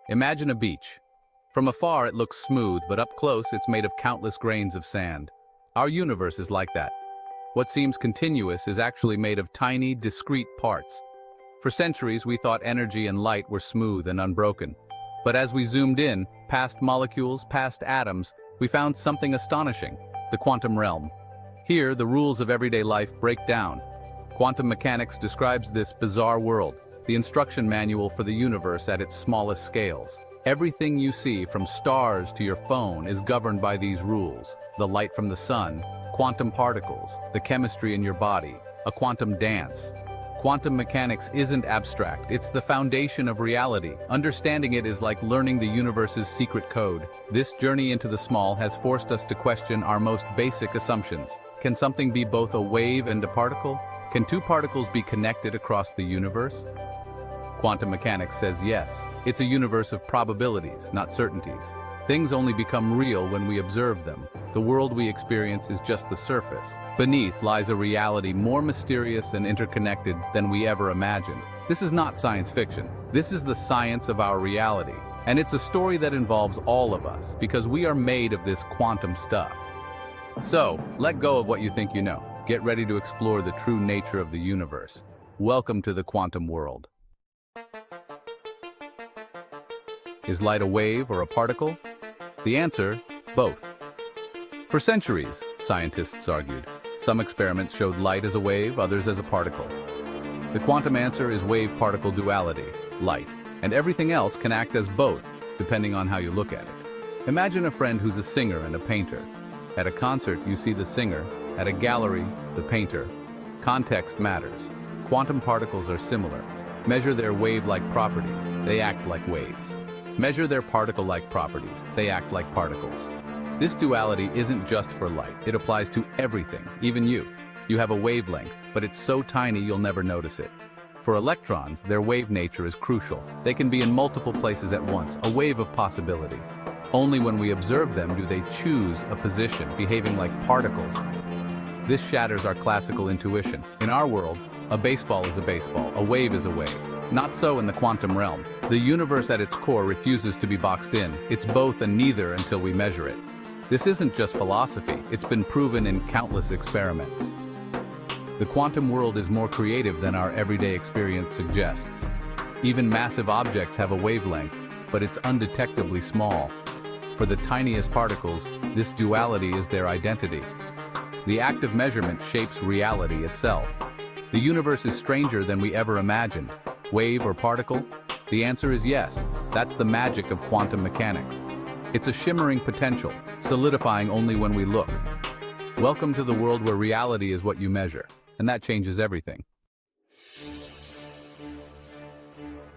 Imagine a beach. From afar it looks smooth, but up close it's made of countless grains of sand. Our universe is like that. What seems continuous is actually made of tiny, discrete parts. For centuries we thought energy and light were smooth and unbroken. But as we zoomed in, past molecules, past atoms, we found something astonishing: the quantum realm. Here, the rules of everyday life break down. Quantum mechanics describes this bizarre world, the instruction manual for the universe at its smallest scales. Everything you see, from stars to your phone, is governed by these rules: the light from the sun, quantum particles, the chemistry in your body, a quantum dance. Quantum mechanics isn't abstract, it's the foundation of reality. Understanding it is like learning the universe's secret code. This journey into the small has forced us to question our most basic assumptions. Can something be both a wave and a particle? Can two particles be connected across the universe? Quantum mechanics says yes. It's a universe of probabilities, not certainties. Things only become real when we observe them. The world we experience is just the surface. Beneath lies a reality more mysterious and interconnected than we ever imagined. This is not science fiction. This is the science of our reality. And it's a story that involves all of us, because we are made of this quantum stuff. So, let go of what you think you know. Get ready to explore the true nature of the universe. Welcome to the quantum world. Is light a wave or a particle? The answer, both. For centuries, scientists argued. Some experiments showed light as a wave, others as a particle. The quantum answer is wave-particle duality, light, and everything else can act as both, depending on how you look at it. Imagine a friend who's a singer and a painter. At a concert, you see the singer. At a gallery, the painter. Context matters. Quantum particles are similar. Measure their wave-like properties, they act like waves. Measure their particle-like properties, they act like particles. This duality isn't just for light, it applies to everything, even you. You have a wavelength, but it's so tiny you'll never notice it. For electrons, their wave nature is crucial. They can be in multiple places at once, a wave of possibility. Only when we observe them do they choose a position, behaving like particles. This shatters our classical intuition. In our world, a baseball is a baseball, a wave is a wave. Not so in the quantum realm. The universe at its core refuses to be boxed in. It's both and neither until we measure it. This isn't just philosophy, it's been proven in countless experiments. The quantum world is more creative than our everyday experience suggests. Even massive objects have a wavelength, but it's undetectably small. For the tiniest particles, this duality is their identity. The act of measurement shapes reality itself. The universe is stranger than we ever imagined. Wave or particle? The answer is yes. That's the magic of quantum mechanics. It's a shimmering potential, solidifying only when we look. Welcome to the world where reality is what you measure, and that changes everything.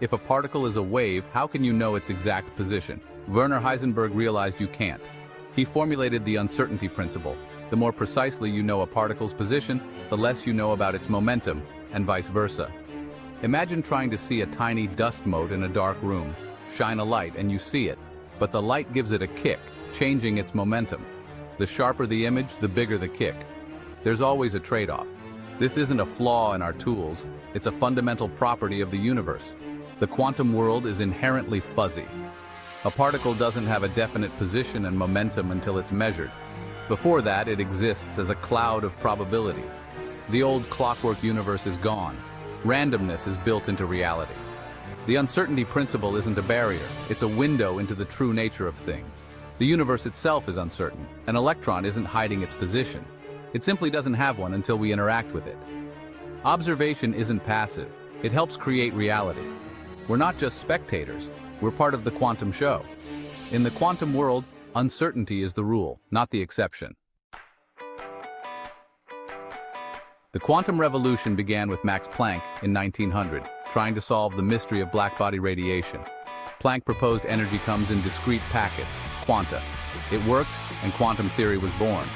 If a particle is a wave, how can you know its exact position? Werner Heisenberg realized you can't. He formulated the uncertainty principle. The more precisely you know a particle's position, the less you know about its momentum, and vice versa. Imagine trying to see a tiny dust mote in a dark room. Shine a light and you see it, but the light gives it a kick, changing its momentum. The sharper the image, the bigger the kick. There's always a trade-off. This isn't a flaw in our tools, it's a fundamental property of the universe. The quantum world is inherently fuzzy. A particle doesn't have a definite position and momentum until it's measured. Before that, it exists as a cloud of probabilities. The old clockwork universe is gone. Randomness is built into reality. The uncertainty principle isn't a barrier, it's a window into the true nature of things. The universe itself is uncertain. An electron isn't hiding its position. It simply doesn't have one until we interact with it. Observation isn't passive, it helps create reality. We're not just spectators, we're part of the quantum show. In the quantum world, uncertainty is the rule, not the exception. The quantum revolution began with Max Planck in 1900, trying to solve the mystery of blackbody radiation. Planck proposed energy comes in discrete packets, quanta. It worked, and quantum theory was born.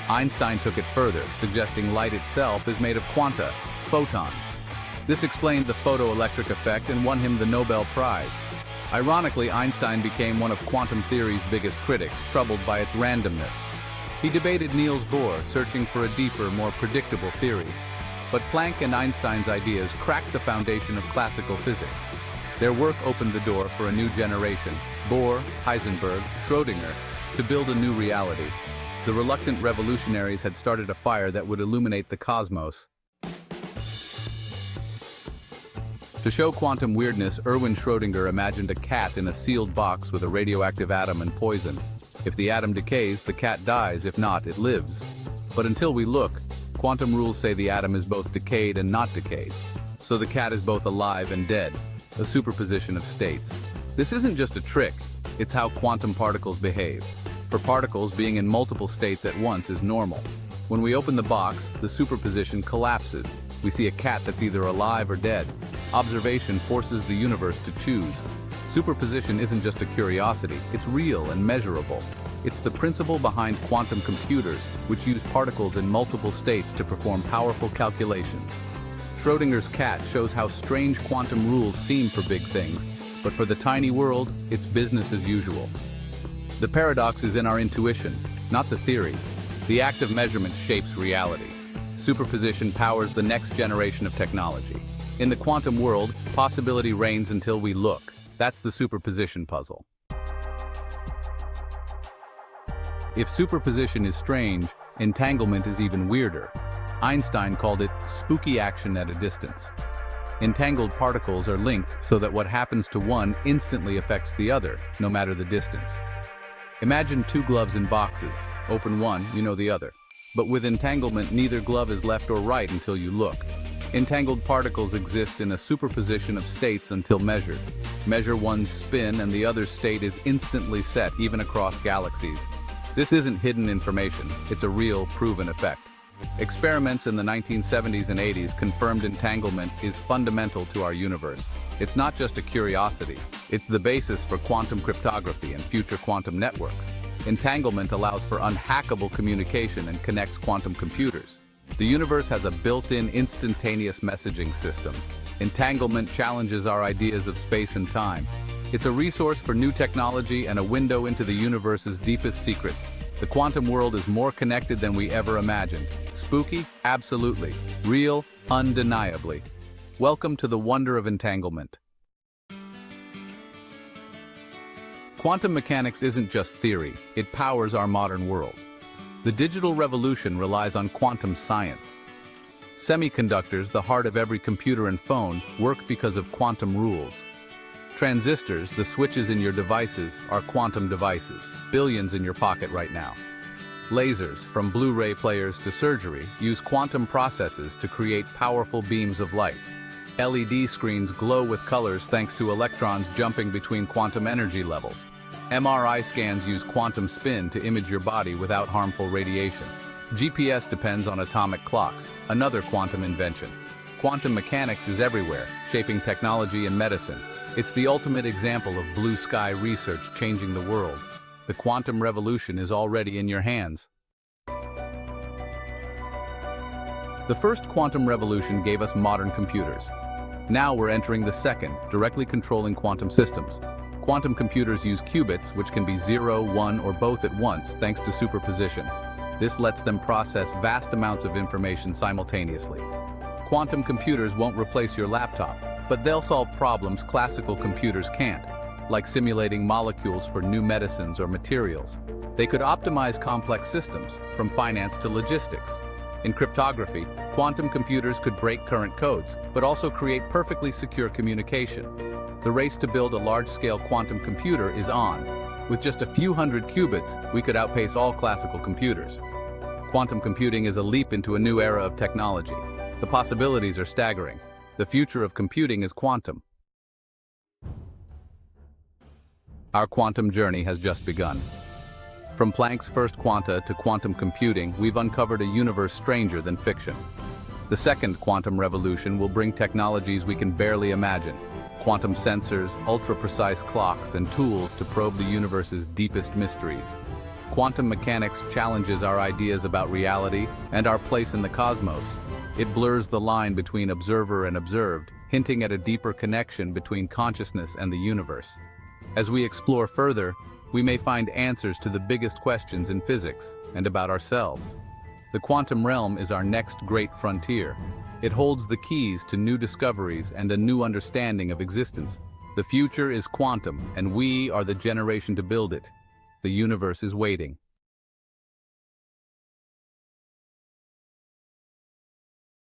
Einstein took it further, suggesting light itself is made of quanta, photons. This explained the photoelectric effect and won him the Nobel Prize. Ironically, Einstein became one of quantum theory's biggest critics, troubled by its randomness. He debated Niels Bohr, searching for a deeper, more predictable theory. But Planck and Einstein's ideas cracked the foundation of classical physics. Their work opened the door for a new generation, Bohr, Heisenberg, Schrödinger, to build a new reality. The reluctant revolutionaries had started a fire that would illuminate the cosmos. To show quantum weirdness, Erwin Schrödinger imagined a cat in a sealed box with a radioactive atom and poison. If the atom decays, the cat dies. If not, it lives. But until we look, quantum rules say the atom is both decayed and not decayed. So the cat is both alive and dead, a superposition of states. This isn't just a trick, it's how quantum particles behave. For particles, being in multiple states at once is normal. When we open the box, the superposition collapses. We see a cat that's either alive or dead. Observation forces the universe to choose. Superposition isn't just a curiosity, it's real and measurable. It's the principle behind quantum computers, which use particles in multiple states to perform powerful calculations. Schrödinger's cat shows how strange quantum rules seem for big things, but for the tiny world, it's business as usual. The paradox is in our intuition, not the theory. The act of measurement shapes reality. Superposition powers the next generation of technology. In the quantum world, possibility reigns until we look. That's the superposition puzzle. If superposition is strange, entanglement is even weirder. Einstein called it spooky action at a distance. Entangled particles are linked so that what happens to one instantly affects the other, no matter the distance. Imagine two gloves in boxes. Open one, you know the other. But with entanglement, neither glove is left or right until you look. Entangled particles exist in a superposition of states until measured. Measure one's spin and the other's state is instantly set, even across galaxies. This isn't hidden information, it's a real, proven effect. Experiments in the 1970s and 80s confirmed entanglement is fundamental to our universe. It's not just a curiosity, it's the basis for quantum cryptography and future quantum networks. Entanglement allows for unhackable communication and connects quantum computers. The universe has a built-in instantaneous messaging system. Entanglement challenges our ideas of space and time. It's a resource for new technology and a window into the universe's deepest secrets. The quantum world is more connected than we ever imagined. Spooky? Absolutely. Real? Undeniably. Welcome to the wonder of entanglement. Quantum mechanics isn't just theory, it powers our modern world. The digital revolution relies on quantum science. Semiconductors, the heart of every computer and phone, work because of quantum rules. Transistors, the switches in your devices, are quantum devices, billions in your pocket right now. Lasers, from Blu-ray players to surgery, use quantum processes to create powerful beams of light. LED screens glow with colors thanks to electrons jumping between quantum energy levels. MRI scans use quantum spin to image your body without harmful radiation. GPS depends on atomic clocks, another quantum invention. Quantum mechanics is everywhere, shaping technology and medicine. It's the ultimate example of blue sky research changing the world. The quantum revolution is already in your hands. The first quantum revolution gave us modern computers. Now we're entering the second, directly controlling quantum systems. Quantum computers use qubits, which can be 0, 1, or both at once, thanks to superposition. This lets them process vast amounts of information simultaneously. Quantum computers won't replace your laptop, but they'll solve problems classical computers can't, like simulating molecules for new medicines or materials. They could optimize complex systems, from finance to logistics. In cryptography, quantum computers could break current codes, but also create perfectly secure communication. The race to build a large-scale quantum computer is on. With just a few hundred qubits, we could outpace all classical computers. Quantum computing is a leap into a new era of technology. The possibilities are staggering. The future of computing is quantum. Our quantum journey has just begun. From Planck's first quanta to quantum computing, we've uncovered a universe stranger than fiction. The second quantum revolution will bring technologies we can barely imagine. Quantum sensors, ultra-precise clocks, and tools to probe the universe's deepest mysteries. Quantum mechanics challenges our ideas about reality and our place in the cosmos. It blurs the line between observer and observed, hinting at a deeper connection between consciousness and the universe. As we explore further, we may find answers to the biggest questions in physics and about ourselves. The quantum realm is our next great frontier. It holds the keys to new discoveries and a new understanding of existence. The future is quantum, and we are the generation to build it. The universe is waiting.